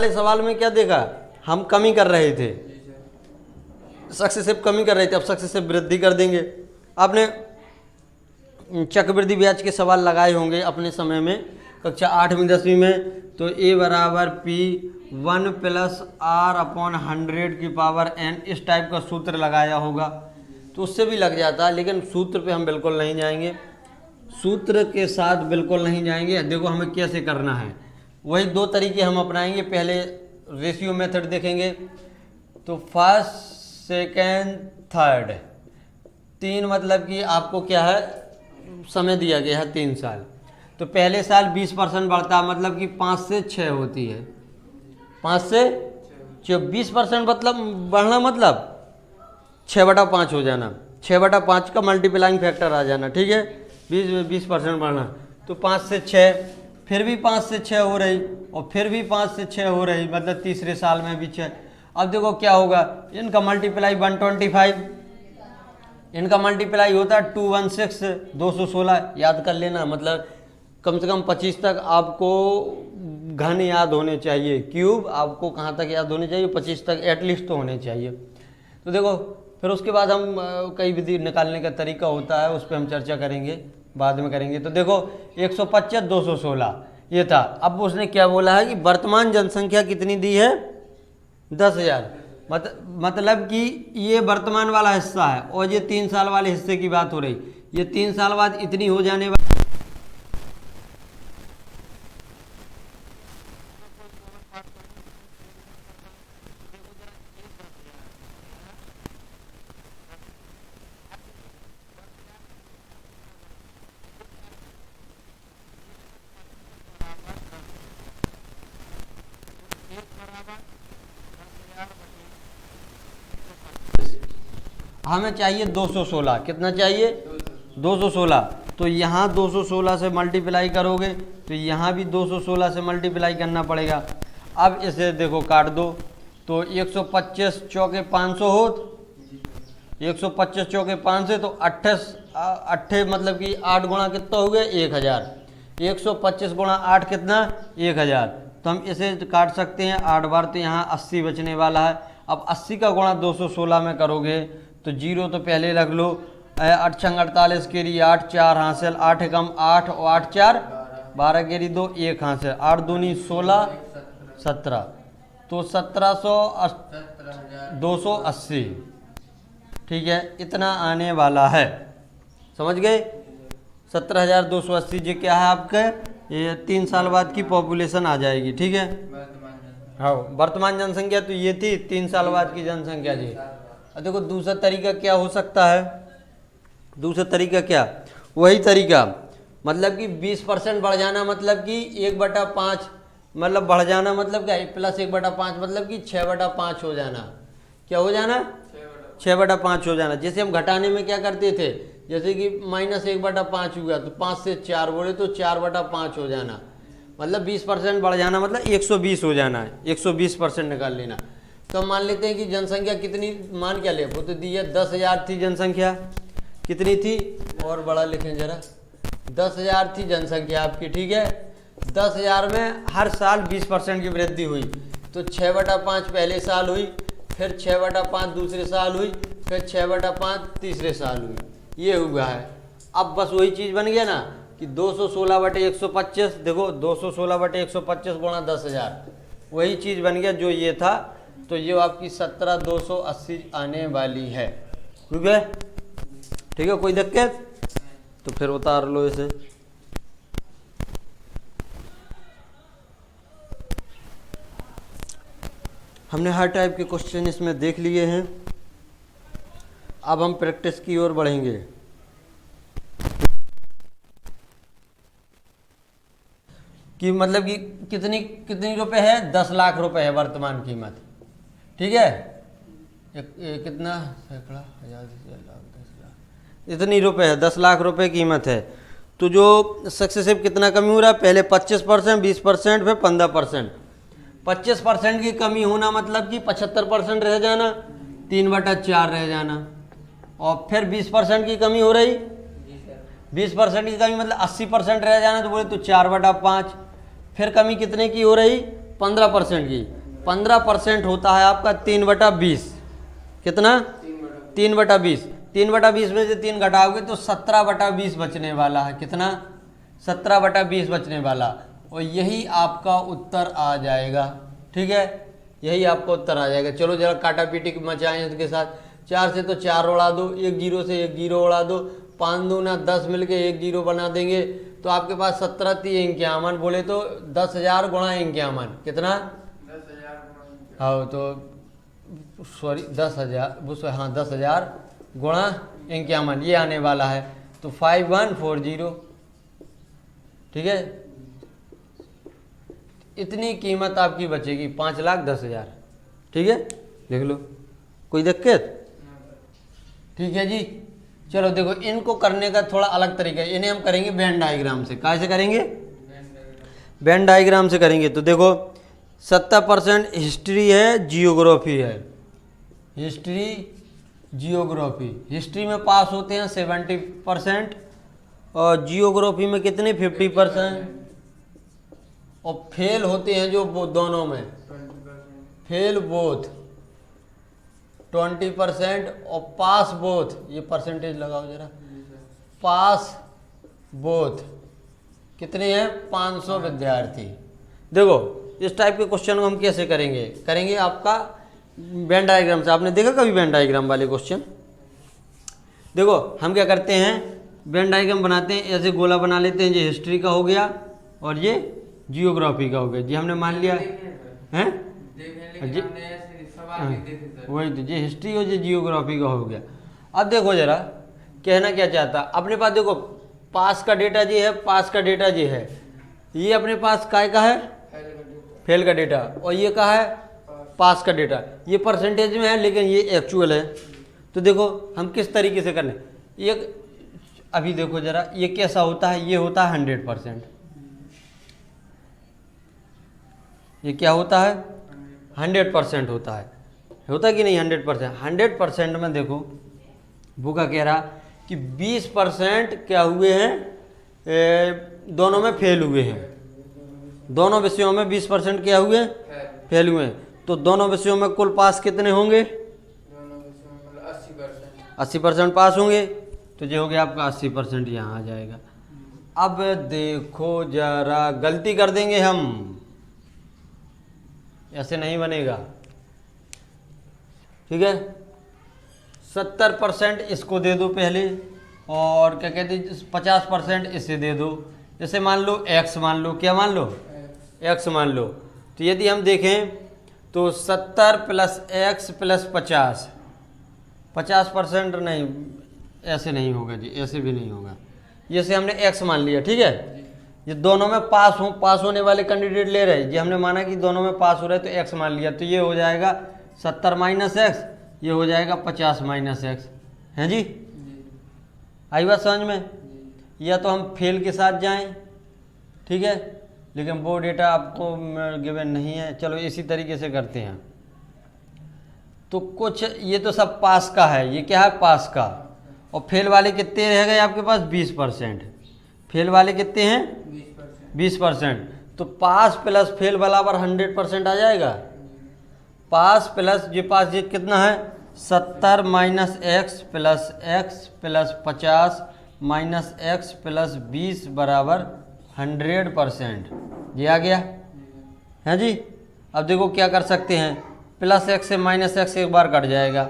पहले सवाल में क्या देखा, हम कमी कर रहे थे, सक्सेसिव कमी कर रहे थे, अब सक्सेसिव वृद्धि कर देंगे। आपने चक्रवृद्धि ब्याज के सवाल लगाए होंगे अपने समय में कक्षा 8वीं 10वीं में, तो ए बराबर पी 1 + r/100⁴ इस टाइप का सूत्र लगाया होगा, तो उससे भी लग जाता है। लेकिन सूत्र पे हम बिल्कुल नहीं जाएंगे, सूत्र के साथ बिल्कुल नहीं जाएंगे। देखो हमें कैसे करना है, वही दो तरीके हम अपनाएंगे। पहले रेशियो मेथड देखेंगे, तो फर्स्ट सेकेंड थर्ड, 3 मतलब कि आपको क्या है, समय दिया गया है 3 साल। तो पहले साल 20% बढ़ता है, मतलब कि 5 से 6 होती है, 5 से 20% मतलब बढ़ना, मतलब 6/5 हो जाना, 6/5 का मल्टीप्लाइंग फैक्टर आ जाना, ठीक है। 20% बढ़ना, तो 5 से 6, फिर भी 5 से 6 हो रही, और फिर भी 5 से 6 हो रही, मतलब तीसरे साल में भी 6। अब देखो क्या होगा, इनका मल्टीप्लाई 125, इनका मल्टीप्लाई होता है 216, 216 याद कर लेना। मतलब कम से कम 25 तक आपको घन याद होने चाहिए, क्यूब आपको कहाँ तक याद होने चाहिए, 25 तक एटलीस्ट तो होने चाहिए। तो देखो फिर उसके बाद हम कई विधि निकालने का तरीका होता है, उस पर हम चर्चा करेंगे, बाद में करेंगे। तो देखो 125 216 ये था। अब उसने क्या बोला है कि वर्तमान जनसंख्या कितनी दी है, 10,000। मतलब कि ये वर्तमान वाला हिस्सा है, और ये 3 साल वाले हिस्से की बात हो रही, ये 3 साल बाद इतनी हो जाने वाली। हमें चाहिए 216, कितना चाहिए, 216। तो यहाँ 216 से मल्टीप्लाई करोगे, तो यहाँ भी 216 से मल्टीप्लाई करना पड़ेगा। अब इसे देखो काट दो, तो 125 चौके 500 हो, 125 चौके 500, तो 28 मतलब कि 8 गुणा कितना हो गया, 1000। 125 गुणा 8 कितना, 1000। तो हम इसे काट सकते हैं 8 बार, तो यहाँ 80 बचने वाला है। अब 80 का गुणा 216 में करोगे, तो 0 तो पहले रख लो, 8 × 48 केरी 8, 4 हासिल, 8 कम 8 और 8 4 12 केरी 2 1 हासिल, 8 दूनी 16 17, तो 280, ठीक है, इतना आने वाला है। समझ गए, 17,280 जी क्या है आपके, ये 3 साल बाद की पॉपुलेशन आ जाएगी, ठीक है। हाँ, वर्तमान जनसंख्या तो ये थी, 3 साल बाद की जनसंख्या जी। अब देखो दूसरा तरीका क्या हो सकता है, दूसरा तरीका क्या, वही तरीका, मतलब कि 20% बढ़ जाना, मतलब कि 1/5, मतलब बढ़ जाना मतलब क्या, प्लस 1/5 मतलब कि 6/5 हो जाना। क्या हो जाना, 6/5 हो जाना। जैसे हम घटाने में क्या करते थे, जैसे कि -1/5 हुआ, तो 5 से 4 बोले तो 4/5 हो जाना, मतलब 20% बढ़ जाना, मतलब 120 हो जाना है, 120% निकाल लेना। तो हम मान लेते हैं कि जनसंख्या कितनी, मान क्या ले, वो तो दी है 10,000 थी जनसंख्या, कितनी थी, और बड़ा लिखें जरा, 10,000 थी जनसंख्या आपकी, ठीक है। 10,000 में हर साल 20% की वृद्धि हुई, तो 6/5 पहले साल हुई, फिर 6/5 दूसरे साल हुई, फिर 6/5 तीसरे साल हुई, ये हुआ है। अब बस वही चीज़ बन गया ना कि 216/125, देखो 216/125 गुणा 10,000, वही चीज़ बन गया जो ये था। तो ये आपकी 17,280 आने वाली है, ठीक है, ठीक है। कोई दिक्कत, तो फिर उतार लो इसे। हमने हर टाइप के क्वेश्चन इसमें देख लिए हैं, अब हम प्रैक्टिस की ओर बढ़ेंगे। कि मतलब कि कितनी कितनी रुपए है, 10 लाख रुपए है वर्तमान कीमत, ठीक है। कितना, सैकड़ा, हजार, 10 लाख, इतनी रुपए है, 10 लाख रुपए कीमत है। तो जो सक्सेसिव कितना कमी हो रहा है, पहले 25%, 20%, फिर 15%। 25% की कमी होना मतलब कि 75% रह जाना, 3/4 रह जाना, और फिर 20% की कमी हो रही, 20% की कमी मतलब 80% रह जाना, तो बोले तो 4/5। फिर कमी कितने की हो रही, 15% की, 15% होता है आपका 3/20। कितना? 3/20। 3/20 में से 3 घटाओगे तो 17/20 बचने वाला है। कितना? 17/20 बचने वाला, और यही आपका उत्तर आ जाएगा। ठीक है, यही आपका उत्तर आ जाएगा। चलो जरा काटा पीटी मचाएं इसके साथ। 4 से तो 4 उड़ा दो, 1 0 से 1 0 उड़ा दो, 5 दूना 10 मिलके 1 0 बना देंगे, तो आपके पास 17 3 51, बोले तो 10,000 गुणा 51। कितना? 10,000। हाँ तो सॉरी 10,000, हाँ 10,000 गुणा 51 ये आने वाला है, तो 5140। ठीक है, इतनी कीमत आपकी बचेगी 5,10,000। ठीक है, देख लो, कोई दिक्कत? ठीक है जी। चलो देखो, इनको करने का थोड़ा अलग तरीका है, इन्हें हम करेंगे वेन डायग्राम से। कैसे करेंगे? वेन डायग्राम से करेंगे। तो देखो 70% हिस्ट्री है, जियोग्राफी है। History, geography. हिस्ट्री में पास होते हैं 70%, और जियोग्राफी में कितने? 50%, और फेल होते हैं जो वो दोनों में, फेल बोथ 20%, और पास बोथ, ये परसेंटेज लगाओ जरा, पास बोथ कितने हैं? 500 विद्यार्थी। देखो इस टाइप के क्वेश्चन को हम कैसे करेंगे? करेंगे आपका वेन डायग्राम से। आपने देखा कभी वेन डायग्राम वाले क्वेश्चन? देखो हम क्या करते हैं, वेन डायग्राम बनाते हैं, ऐसे गोला बना लेते हैं, ये हिस्ट्री का हो गया और ये जियोग्राफी का हो गया जी। हमने मान लिया है वही तो, ये हिस्ट्री और ये जियोग्राफी का हो गया। अब देखो जरा कहना क्या चाहता अपने पास, देखो पास का डेटा जी है, पास का डेटा जी है, ये अपने पास काय का है? फेल का डेटा, और ये का है? पास का डेटा। ये परसेंटेज में है लेकिन ये एक्चुअल है। तो देखो हम किस तरीके से करने, ये अभी देखो जरा, ये कैसा होता है? ये होता है 100%। ये क्या होता है? 100% होता है। होता कि नहीं 100%? 100% में देखो वो क्या कह रहा कि 20% क्या हुए हैं, दोनों में फेल हुए हैं। दोनों विषयों में 20% क्या हुए? फेल हुए हैं। तो दोनों विषयों में कुल पास कितने होंगे? 80% पास होंगे। तो ये हो गया आपका 80%, यहाँ आ जाएगा। अब देखो जरा, गलती कर देंगे हम, ऐसे नहीं बनेगा। ठीक है, 70% इसको दे दो पहले, और क्या कहते हैं 50% इसे दे दो। जैसे मान लो x, मान लो क्या मान लो? x मान लो। तो यदि हम देखें तो 70 + x + 50, 50% नहीं, ऐसे नहीं होगा जी, ऐसे भी नहीं होगा। जैसे हमने x मान लिया, ठीक है, ये दोनों में पास होने वाले कैंडिडेट ले रहे हैं, ये हमने माना कि दोनों में पास हो रहे हैं, तो x मान लिया, तो ये हो जाएगा 70 - x, ये हो जाएगा 50 - x। हैं जी? आई बात समझ में? या तो हम फेल के साथ जाएं, ठीक है, लेकिन वो डेटा आपको गिवन नहीं है। चलो इसी तरीके से करते हैं। तो कुछ ये तो सब पास का है, ये क्या है? पास का। और फेल वाले कितने रह गए आपके पास? 20%। फेल वाले कितने हैं? 20%। तो पास प्लस फेल बराबर 100% आ जाएगा। पास प्लस ये पास ये कितना है? 70 - x + x + 50 - x + 20 बराबर 100%। ये आ गया है जी। अब देखो क्या कर सकते हैं, प्लस x से -x एक बार कट जाएगा।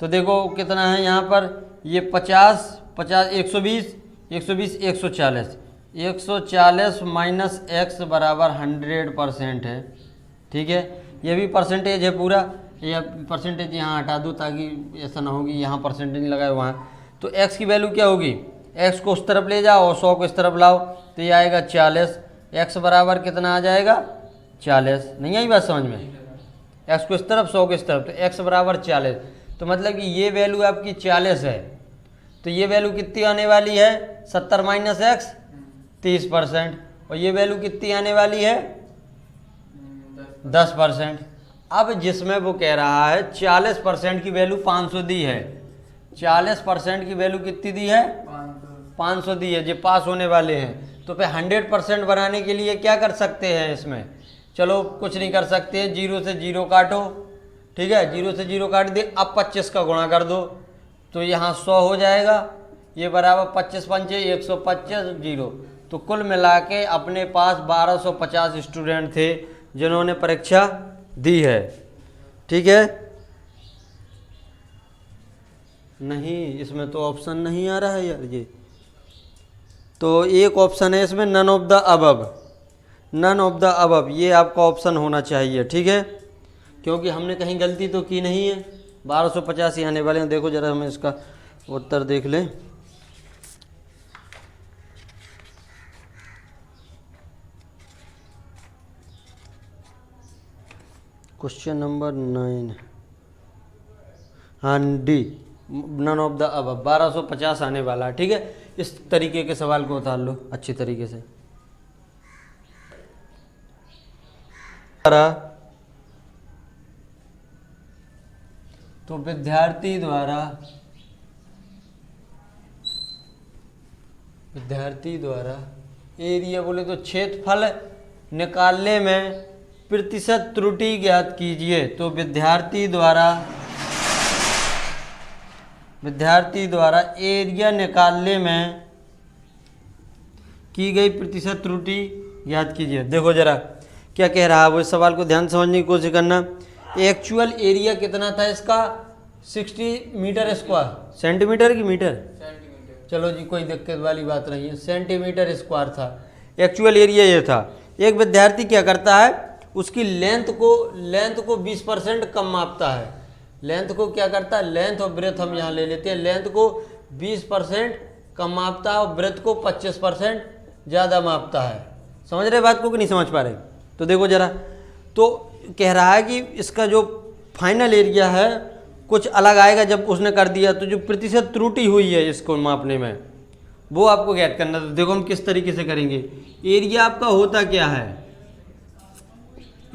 तो देखो कितना है यहाँ पर, ये 50 50 120 120 140 140 - x बराबर 100% है। ठीक है, ये भी परसेंटेज है पूरा, ये परसेंटेज यहाँ हटा दो ताकि ऐसा ना हो कि यहाँ परसेंटेज लगाए वहाँ। तो x की वैल्यू क्या होगी? x को उस तरफ ले जाओ और 100 को इस तरफ लाओ, तो ये आएगा 40। x बराबर कितना आ जाएगा? 40। नहीं आई बात समझ में? x को इस तरफ 100 को इस तरफ, तो x बराबर 40। तो मतलब कि ये वैल्यू आपकी 40 है। तो ये वैल्यू कितनी आने वाली है? 70 - x 30%। और ये वैल्यू कितनी आने वाली है? 10%। अब जिसमें वो कह रहा है 40% की वैल्यू 500 दी है, 40% की वैल्यू कितनी दी है? 500 दी है, जो पास होने वाले हैं। तो फिर 100% बनाने के लिए क्या कर सकते हैं इसमें? चलो कुछ नहीं कर सकते, 0 से 0 काटो, ठीक है, 0 से 0 काट दिए। अब 25 का गुणा कर दो तो यहाँ 100 हो जाएगा, ये बराबर 25 पंचे 125 0। तो कुल मिला के अपने पास 1250 स्टूडेंट थे जिन्होंने परीक्षा दी है, ठीक है। नहीं, इसमें तो ऑप्शन नहीं आ रहा है यार, ये तो एक ऑप्शन है इसमें, none of the above, none of the above, ये आपका ऑप्शन होना चाहिए, ठीक है, क्योंकि हमने कहीं गलती तो की नहीं है। 1250 ही आने वाले हैं। देखो जरा हमें इसका उत्तर देख लें। क्वेश्चन नंबर 9, हाँ D, none of the above, 1250 आने वाला है, ठीक है। इस तरीके के सवाल को उतार लो अच्छी तरीके से। तो विद्यार्थी द्वारा एरिया बोले तो क्षेत्रफल निकालने में प्रतिशत त्रुटि ज्ञात कीजिए। तो विद्यार्थी द्वारा एरिया निकालने में की गई प्रतिशत त्रुटि ज्ञात कीजिए। देखो जरा क्या कह रहा है वो, इस सवाल को ध्यान समझने की कोशिश करना। एक्चुअल एरिया कितना था इसका, 60 मीटर स्क्वायर, सेंटीमीटर की मीटर, चलो जी कोई दिक्कत वाली बात नहीं है, सेंटीमीटर स्क्वायर था एक्चुअल एरिया, ये था। एक विद्यार्थी क्या करता है, उसकी लेंथ को 20% कम मापता है। लेंथ को क्या करता है, लेंथ और ब्रेथ हम यहाँ ले लेते हैं, लेंथ को 20% कम मापता है और ब्रेथ को 25% ज़्यादा मापता है। समझ रहे बात को कि नहीं समझ पा रहे? तो देखो जरा, तो कह रहा है कि इसका जो फाइनल एरिया है कुछ अलग आएगा जब उसने कर दिया, तो जो प्रतिशत त्रुटि हुई है इसको मापने में वो आपको ज्ञात करना। तो देखो हम किस तरीके से करेंगे। एरिया आपका होता क्या है,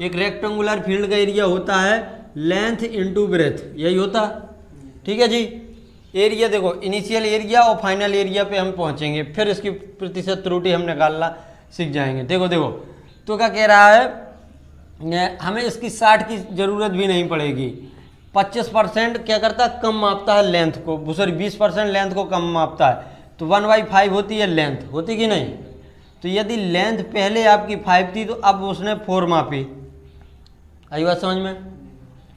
एक रेक्टेंगुलर फील्ड का एरिया होता है लेंथ इनटू ब्रेथ, यही होता, ठीक है जी। एरिया देखो, इनिशियल एरिया और फाइनल एरिया पे हम पहुंचेंगे, फिर इसकी प्रतिशत त्रुटि हम निकालना सीख जाएंगे। देखो तो क्या कह रहा है, हमें इसकी 60 की ज़रूरत भी नहीं पड़ेगी। 25% क्या करता है, कम मापता है लेंथ को, सॉरी 20% लेंथ को कम मापता है, तो 1/5 होती है लेंथ, होती कि नहीं। तो यदि लेंथ पहले आपकी 5 थी तो अब उसने 4 मापी, आई बात समझ में।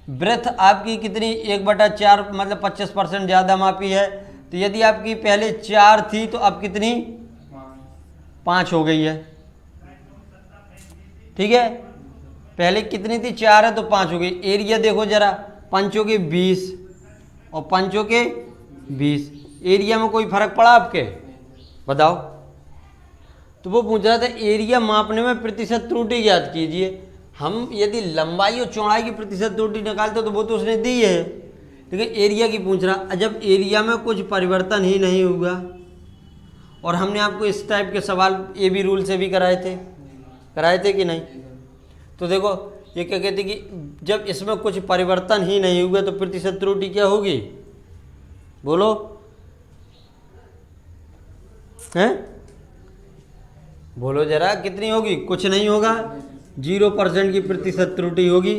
ब्रेथ आपकी कितनी, 1/4, मतलब 25% ज़्यादा मापी है। तो यदि आपकी पहले 4 थी तो अब कितनी, 5 हो गई है, ठीक है। पहले कितनी थी, 4 है तो 5 हो गई। एरिया देखो जरा, 5 के 20 और 5 के 20, एरिया में कोई फर्क पड़ा आपके, बताओ। तो वो पूछ रहा था एरिया मापने में प्रतिशत त्रुटि ज्ञात कीजिए। हम यदि लंबाई और चौड़ाई की प्रतिशत त्रुटि निकालते तो वो तो उसने दी है, लेकिन एरिया की पूछ रहा। जब एरिया में कुछ परिवर्तन ही नहीं हुआ, और हमने आपको इस टाइप के सवाल AB रूल से भी कराए थे कि नहीं। तो देखो ये क्या कहते कि जब इसमें कुछ परिवर्तन ही नहीं हुआ तो प्रतिशत त्रुटि क्या होगी, बोलो, हैं बोलो जरा, कितनी होगी, कुछ नहीं होगा, 0% की प्रतिशत त्रुटि होगी,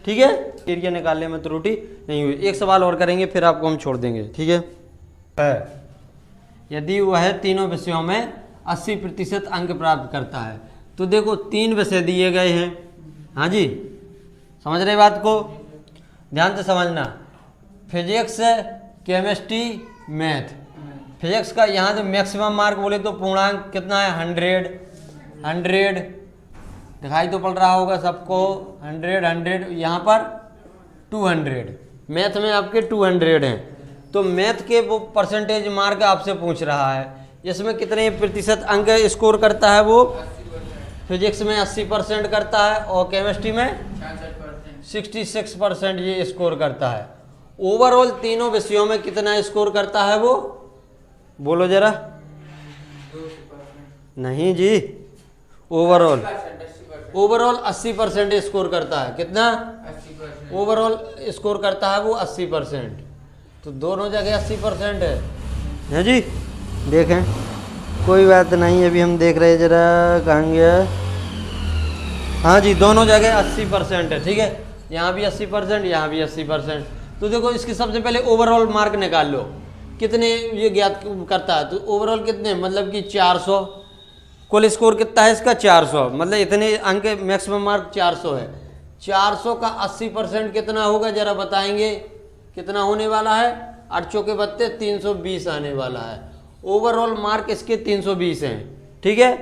ठीक है। एरिया निकालने में त्रुटि नहीं हुई। एक सवाल और करेंगे फिर आपको हम छोड़ देंगे, ठीक है। यदि वह तीनों विषयों में 80% अंक प्राप्त करता है। तो देखो 3 विषय दिए गए हैं, हाँ जी, समझ रहे बात को, ध्यान से समझना। Physics, chemistry, math. फिजिक्स का यहाँ से मैक्सिमम मार्क बोले तो पूर्णांक कितना है, 100 दिखाई तो पड़ रहा होगा सबको, 100 यहाँ पर 200। मैथ में आपके 200 हैं, तो मैथ के वो परसेंटेज मार्क आपसे पूछ रहा है, इसमें कितने प्रतिशत अंक स्कोर करता है वो। फिजिक्स में 80% करता है और केमिस्ट्री में 66% ये स्कोर करता है। ओवरऑल तीनों विषयों में कितना स्कोर करता है वो, बोलो जरा। नहीं जी, ओवरऑल 80% स्कोर करता है। कितना ओवरऑल स्कोर करता है वो, 80%। तो दोनों जगह 80% है जी। देखें कोई बात नहीं, अभी हम देख रहे हैं, जरा कहाँ गया, हाँ जी, दोनों जगह 80% है, ठीक है। यहाँ भी 80%, यहाँ भी 80%। तो देखो इसकी सबसे पहले ओवरऑल मार्क निकाल लो, कितने ये ज्ञात करता है। तो ओवरऑल कितने, मतलब कि 400। कुल स्कोर कितना है इसका, 400, मतलब इतने अंक मैक्सिमम मार्क 400 है। 400 का 80% कितना होगा जरा बताएंगे, कितना होने वाला है। 8 चौके 32, 320 आने वाला है। ओवरऑल मार्क इसके 320 हैं, ठीक है।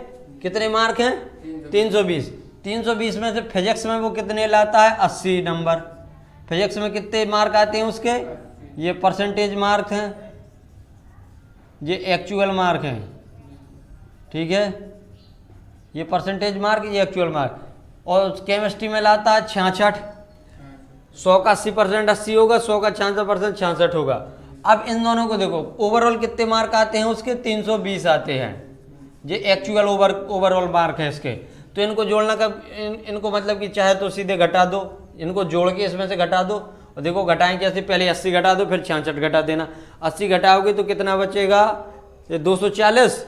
कितने मार्क हैं, 320। 320 में से फिजिक्स में वो कितने लाता है, 80 नंबर। फिजिक्स में कितने मार्क आते हैं उसके, ये परसेंटेज मार्क हैं, ये एक्चुअल मार्क हैं, ठीक है। ये परसेंटेज मार्क, ये एक्चुअल मार्क। और केमिस्ट्री में लाता है 66। 100 का 80% 80 होगा, 100 का 66% 66 होगा। अब इन दोनों को देखो, ओवरऑल कितने मार्क आते हैं उसके, 320 आते हैं। ये एक्चुअल ओवरऑल मार्क है इसके। तो इनको जोड़ना का इनको मतलब कि चाहे तो सीधे घटा दो, इनको जोड़ के इसमें से घटा दो। और देखो घटाएं कैसे, पहले 80 घटा दो, फिर 66 घटा देना। 80 घटाओगे तो कितना बचेगा, ये 240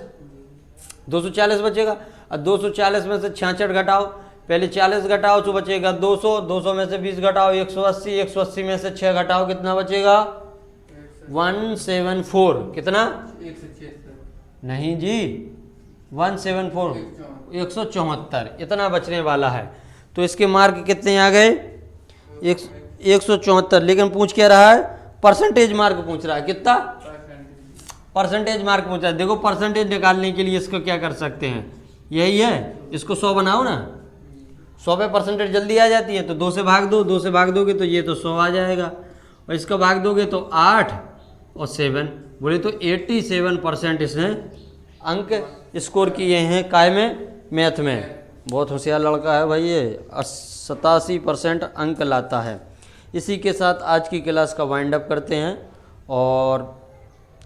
बचेगा। और 240 में से 66 घटाओ, पहले 40 घटाओ तो बचेगा 200, 200 में से 20 घटाओ 180, 180 में से 6 घटाओ कितना बचेगा, 174। कितना, 176 नहीं जी, 174, 174 इतना बचने वाला है। तो इसके मार्क कितने आ गए, 174। लेकिन पूछ क्या रहा है, परसेंटेज मार्क पूछ रहा है। कितना, परसेंटेज मार्क पूछ रहा है। देखो परसेंटेज निकालने के लिए इसको क्या कर सकते हैं, यही है, इसको 100 बनाओ ना। 100 पे परसेंटेज जल्दी आ जाती है। तो 2 से भाग दो, 2 से भाग दोगे तो ये तो 100 आ जाएगा। और इसका भाग दोगे तो 8 और 7, बोले तो 87% इसने अंक स्कोर किए हैं काय में, मैथ में। बहुत होशियार लड़का है भाई ये, 87% अंक लाता है। इसी के साथ आज की क्लास का वाइंड अप करते हैं और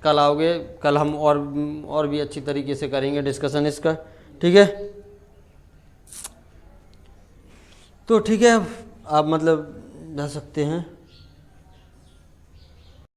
कल आओगे, कल हम और भी अच्छी तरीके से करेंगे डिस्कशन इसका, ठीक है। तो ठीक है, आप मतलब जा सकते हैं।